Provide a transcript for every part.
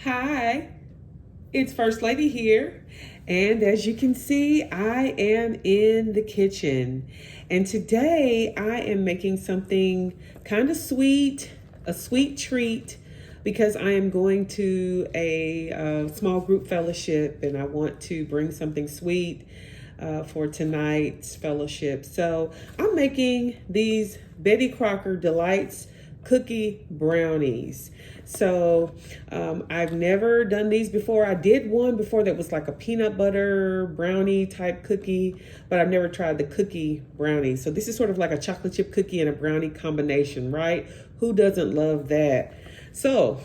Hi, it's First Lady here, and as you can see, I am in the kitchen, and today I am making something kind of sweet, a sweet treat, because I am going to a small group fellowship, and I want to bring something sweet for tonight's fellowship. So I'm making these Betty Crocker Delights cookie brownies. So I've never done these before. I did one before that was like a peanut butter brownie type cookie, but I've never tried the cookie brownie. So this is sort of like a chocolate chip cookie and a brownie combination, right? Who doesn't love that? So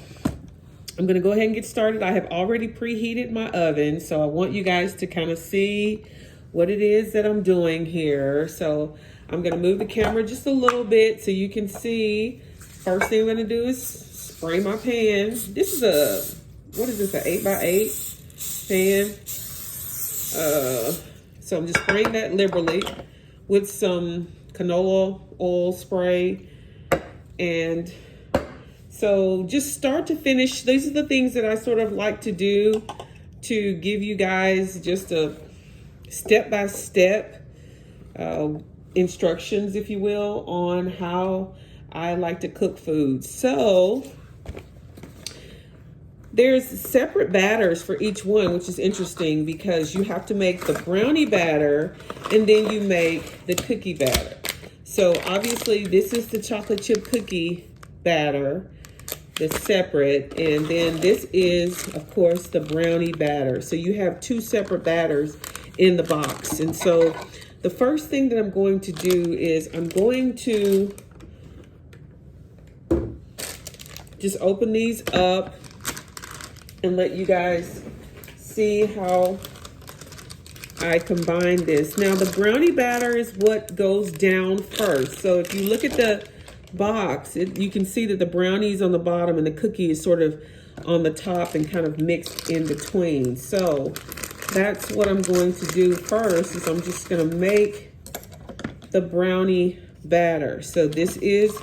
I'm gonna go ahead and get started. I have already preheated my oven, so I want you guys to kind of see what it is that I'm doing here. So I'm gonna move the camera just a little bit so you can see. First thing I'm gonna do is spray my pan. This is what is this, an 8x8 pan? So I'm just spraying that liberally with some canola oil spray. And so just start to finish, these are the things that I sort of like to do to give you guys just a step-by-step instructions, if you will, on how I like to cook food. So there's separate batters for each one, which is interesting because you have to make the brownie batter and then you make the cookie batter. So obviously this is the chocolate chip cookie batter that's separate, and then this is, of course, the brownie batter. So you have two separate batters in the box. And so the first thing that I'm going to do is I'm going to just open these up and let you guys see how I combine this. Now the brownie batter is what goes down first. So if you look at the box, you can see that the brownie is on the bottom and the cookie is sort of on the top and kind of mixed in between. So that's what I'm going to do first, is I'm just going to make the brownie batter. So this is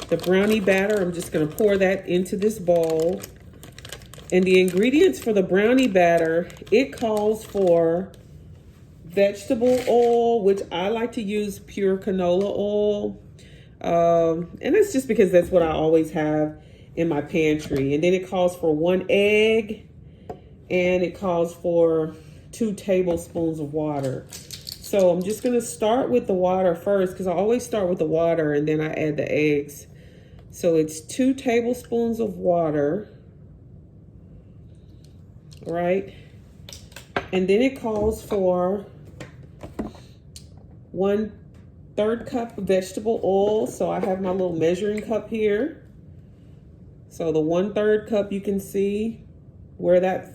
the brownie batter. I'm just going to pour that into this bowl. And the ingredients for the brownie batter, it calls for vegetable oil, which I like to use pure canola oil. And that's just because that's what I always have in my pantry. And then it calls for 1 egg, and it calls for 2 tablespoons of water. So I'm just gonna start with the water first, because I always start with the water and then I add the eggs. So it's 2 tablespoons of water, right? And then it calls for 1/3 cup of vegetable oil. So I have my little measuring cup here. So the 1/3 cup, you can see where that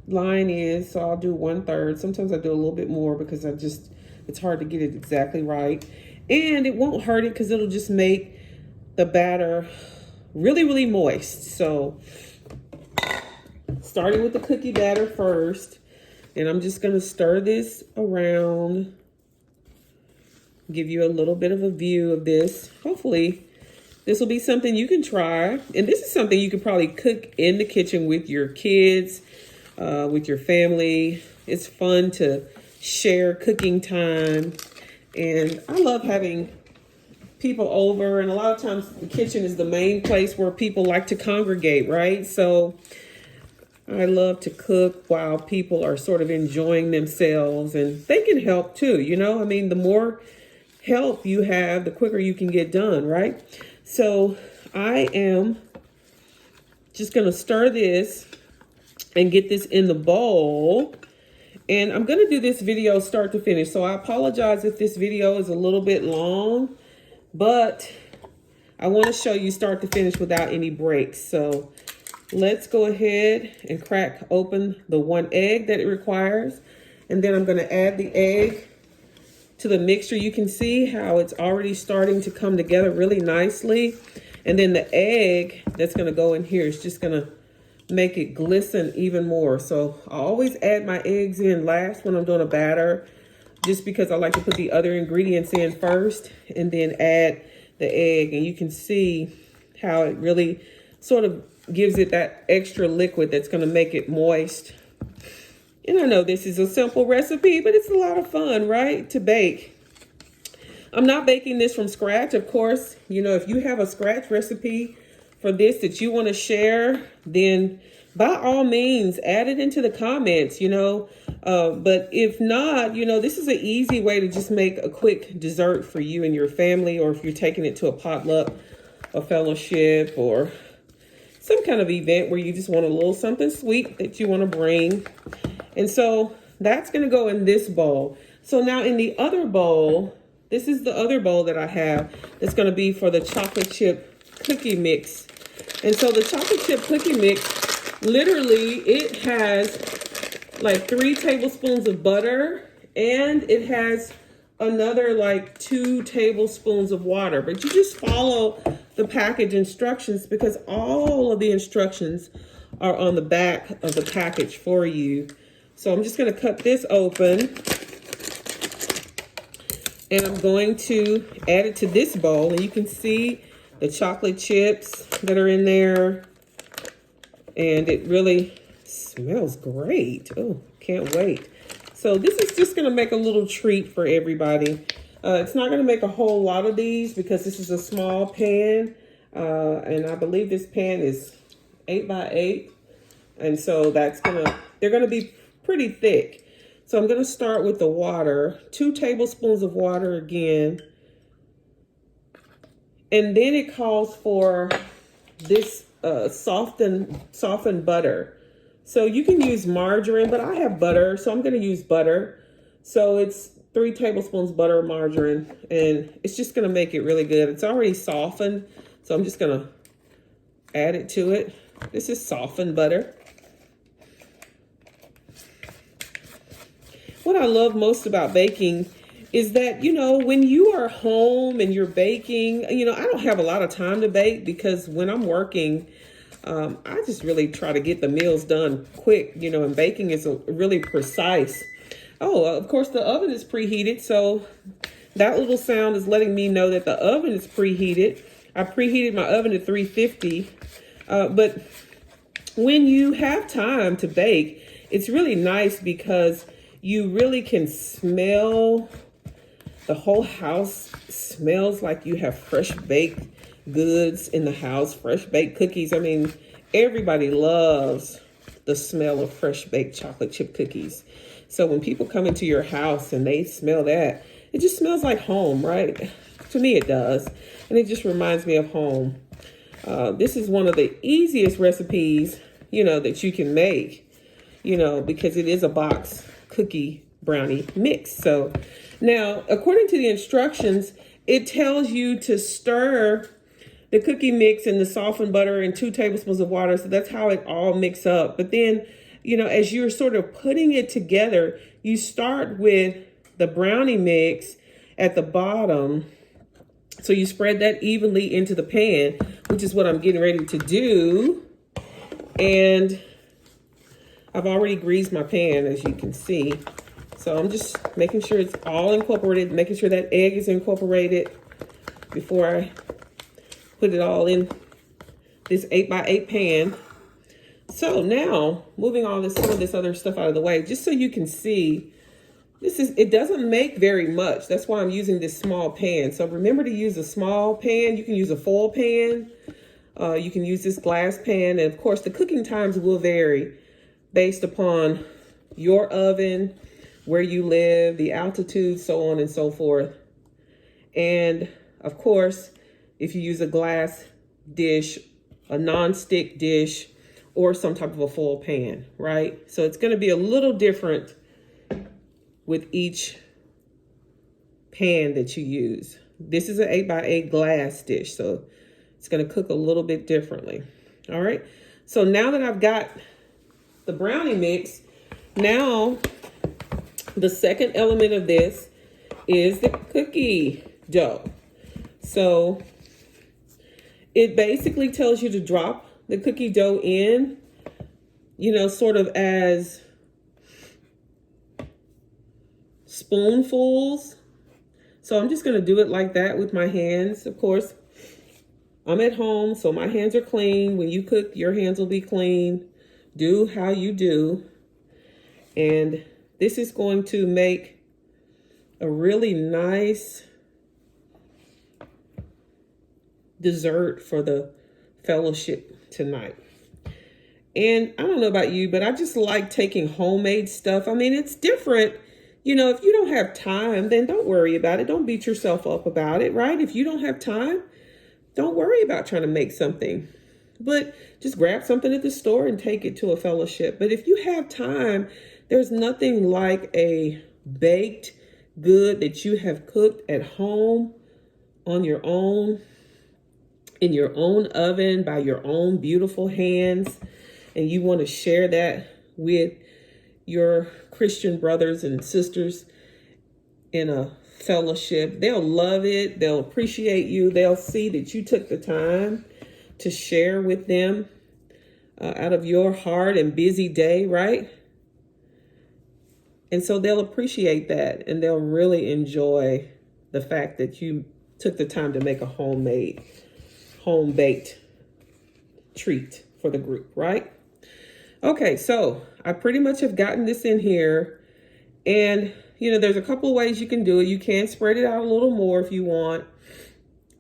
line is. So I'll do 1/3. Sometimes I do a little bit more because it's hard to get it exactly right. And it won't hurt it because it'll just make the batter really, really moist. So starting with the cookie batter first, and I'm just gonna stir this around, give you a little bit of a view of this. Hopefully this will be something you can try. And this is something you could probably cook in the kitchen with your kids, with your family. It's fun to share cooking time. And I love having people over. And a lot of times the kitchen is the main place where people like to congregate, right? So I love to cook while people are sort of enjoying themselves, and they can help too, you know? I mean, the more help you have, the quicker you can get done, right? So I am just gonna stir this and get this in the bowl. And I'm gonna do this video start to finish. So I apologize if this video is a little bit long, but I wanna show you start to finish without any breaks. So let's go ahead and crack open the 1 egg that it requires. And then I'm gonna add the egg to the mixture. You can see how it's already starting to come together really nicely. And then the egg that's gonna go in here is just gonna make it glisten even more. So I always add my eggs in last when I'm doing a batter, just because I like to put the other ingredients in first and then add the egg. And you can see how it really sort of gives it that extra liquid that's going to make it moist. And I know this is a simple recipe, but it's a lot of fun, right, to bake. I'm not baking this from scratch, of course. You know, if you have a scratch recipe for this that you want to share, then by all means, add it into the comments, you know. But if not, you know, this is an easy way to just make a quick dessert for you and your family, or if you're taking it to a potluck, a fellowship, or some kind of event where you just want a little something sweet that you want to bring. And so that's going to go in this bowl. So now in the other bowl, this is the other bowl that I have that's going to be for the chocolate chip cookie mix. And so the chocolate chip cookie mix, literally, it has like 3 tablespoons of butter, and it has another like 2 tablespoons of water. But you just follow the package instructions, because all of the instructions are on the back of the package for you. So I'm just going to cut this open, and I'm going to add it to this bowl. And you can see the chocolate chips that are in there, and it really smells great. Oh, can't wait. So this is just going to make a little treat for everybody. It's not going to make a whole lot of these because this is a small pan, and I believe this pan is 8 by 8, and so they're going to be pretty thick. So I'm going to start with the water, 2 tablespoons of water again. And then it calls for this softened butter. So you can use margarine, but I have butter, so I'm going to use butter. So it's 3 tablespoons butter or margarine, and it's just going to make it really good. It's already softened, so I'm just going to add it to it. This is softened butter. What I love most about baking is that, you know, when you are home and you're baking, you know, I don't have a lot of time to bake because when I'm working, I just really try to get the meals done quick, you know, and baking is really precise. Oh, of course, the oven is preheated. So that little sound is letting me know that the oven is preheated. I preheated my oven to 350. But when you have time to bake, it's really nice because you really can smell. The whole house smells like you have fresh baked goods in the house, fresh baked cookies. I mean, everybody loves the smell of fresh baked chocolate chip cookies. So when people come into your house and they smell that, it just smells like home, right? To me, it does. And it just reminds me of home. This is one of the easiest recipes, you know, that you can make, you know, because it is a box cookie brownie mix. So now, according to the instructions, it tells you to stir the cookie mix and the softened butter and 2 tablespoons of water. So that's how it all mix up. But then, you know, as you're sort of putting it together, you start with the brownie mix at the bottom. So you spread that evenly into the pan, which is what I'm getting ready to do. And I've already greased my pan, as you can see. So I'm just making sure it's all incorporated, making sure that egg is incorporated before I put it all in this 8 by 8 pan. So now, moving all some of this other stuff out of the way, just so you can see, it doesn't make very much. That's why I'm using this small pan. So remember to use a small pan. You can use a foil pan. You can use this glass pan. And of course, the cooking times will vary based upon your oven, where you live, the altitude, so on and so forth. And of course, if you use a glass dish, a non-stick dish, or some type of a foil pan, right? So it's going to be a little different with each pan that you use. This is an 8 by 8 glass dish, so it's going to cook a little bit differently. All right. So now that I've got the brownie mix, now the second element of this is the cookie dough. So it basically tells you to drop the cookie dough in, you know, sort of as spoonfuls. So I'm just going to do it like that with my hands, of course. I'm at home, so my hands are clean. When you cook, your hands will be clean. Do how you do. And this is going to make a really nice dessert for the fellowship tonight. And I don't know about you, but I just like taking homemade stuff. I mean, it's different. You know, if you don't have time, then don't worry about it. Don't beat yourself up about it, right? If you don't have time, don't worry about trying to make something. But just grab something at the store and take it to a fellowship. But if you have time, there's nothing like a baked good that you have cooked at home on your own, in your own oven, by your own beautiful hands. And you want to share that with your Christian brothers and sisters in a fellowship. They'll love it. They'll appreciate you. They'll see that you took the time to share with them out of your hard and busy day, right? And so they'll appreciate that, and they'll really enjoy the fact that you took the time to make a homemade, home-baked treat for the group, right? Okay, so I pretty much have gotten this in here, and you know, there's a couple of ways you can do it. You can spread it out a little more if you want.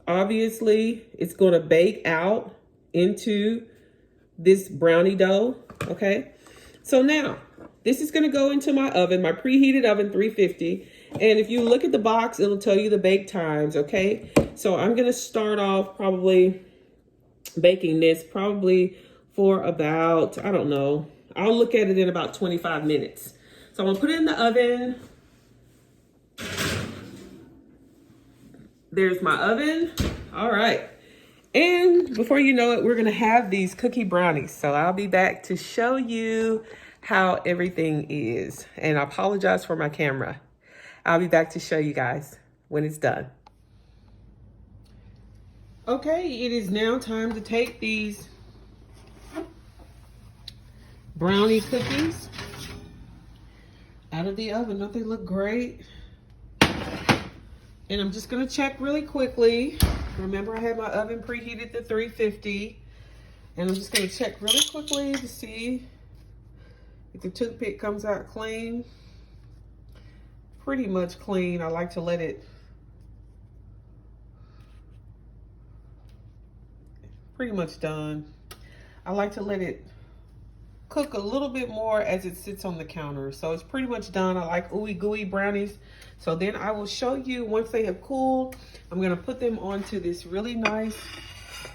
Obviously, it's going to bake out into this brownie dough, okay? So now, this is going to go into my oven, my preheated oven, 350. And if you look at the box, it'll tell you the bake times, okay? So I'm going to start off probably baking this probably for about, I don't know, I'll look at it in about 25 minutes. So I'm going to put it in the oven. There's my oven. All right. And before you know it, we're going to have these cookie brownies. So I'll be back to show you how everything is. And I apologize for my camera. I'll be back to show you guys when it's done. Okay, it is now time to take these brownie cookies out of the oven. Don't they look great? And I'm just going to check really quickly. Remember, I had my oven preheated to 350. And I'm just going to check really quickly to see if the toothpick comes out clean. Pretty much clean. I like to let it pretty much done. I like to let it cook a little bit more as it sits on the counter. So it's pretty much done. I like ooey gooey brownies. So then I will show you once they have cooled. I'm going to put them onto this really nice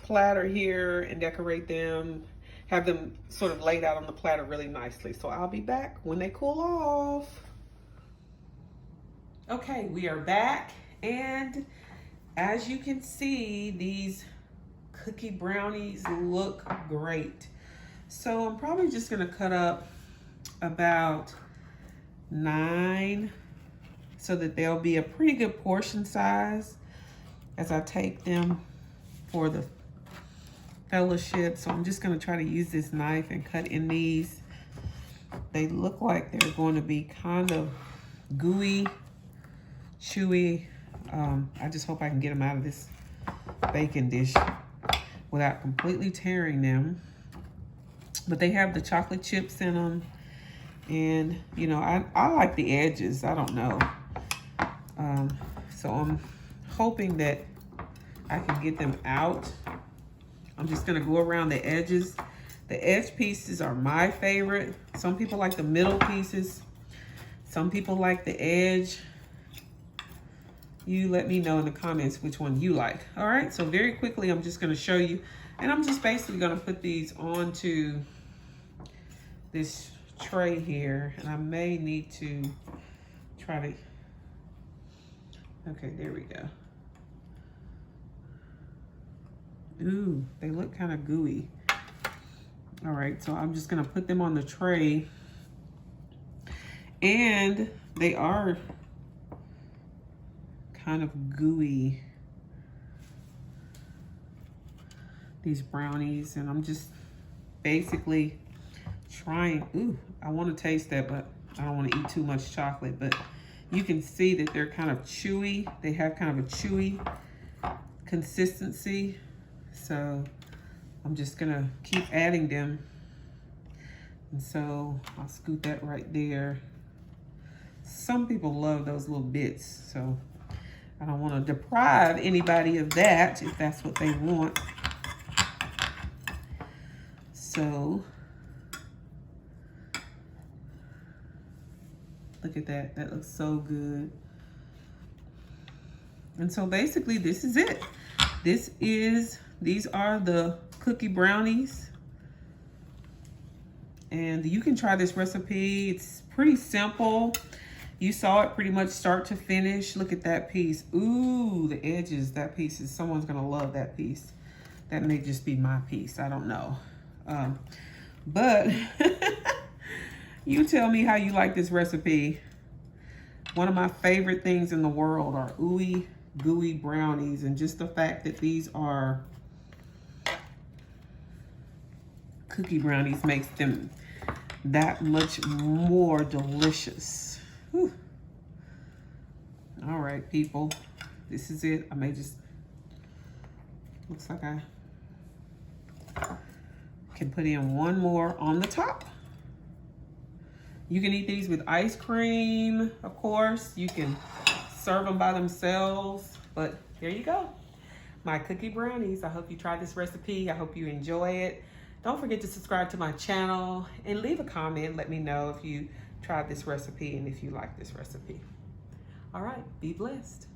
platter here and decorate them. Have them sort of laid out on the platter really nicely. So I'll be back when they cool off. Okay, we are back. And as you can see, these cookie brownies look great. So I'm probably just going to cut up about 9 so that they'll be a pretty good portion size as I take them for the fellowship. So I'm just going to try to use this knife and cut in these. They look like they're going to be kind of gooey, chewy. I just hope I can get them out of this baking dish without completely tearing them. But they have the chocolate chips in them. And, you know, I like the edges. I don't know. So I'm hoping that I can get them out. I'm just going to go around the edges. The edge pieces are my favorite. Some people like the middle pieces. Some people like the edge. You let me know in the comments which one you like. All right, so very quickly, I'm just going to show you. And I'm just basically going to put these onto this tray here. And I may need to try to... Okay, there we go. Ooh, they look kind of gooey. All right, so I'm just going to put them on the tray. And they are kind of gooey, these brownies, and I'm just basically trying. Ooh, I want to taste that, but I don't want to eat too much chocolate. But you can see that they're kind of chewy. They have kind of a chewy consistency. So I'm just gonna keep adding them. And so I'll scoot that right there. Some people love those little bits, so I don't want to deprive anybody of that if that's what they want. So look at that. That looks so good. And so basically this is it. These are the cookie brownies. And you can try this recipe. It's pretty simple. You saw it pretty much start to finish. Look at that piece. Ooh, the edges, that piece is, someone's gonna love that piece. That may just be my piece, I don't know. But you tell me how you like this recipe. One of my favorite things in the world are ooey gooey brownies, and just the fact that these are cookie brownies makes them that much more delicious. Whew. All right, people, this is it. I may just, looks like I can put in one more on the top. You can eat these with ice cream, of course. You can serve them by themselves, but here you go. My cookie brownies. I hope you try this recipe. I hope you enjoy it. Don't forget to subscribe to my channel and leave a comment. Let me know if you tried this recipe and if you like this recipe. All right, be blessed.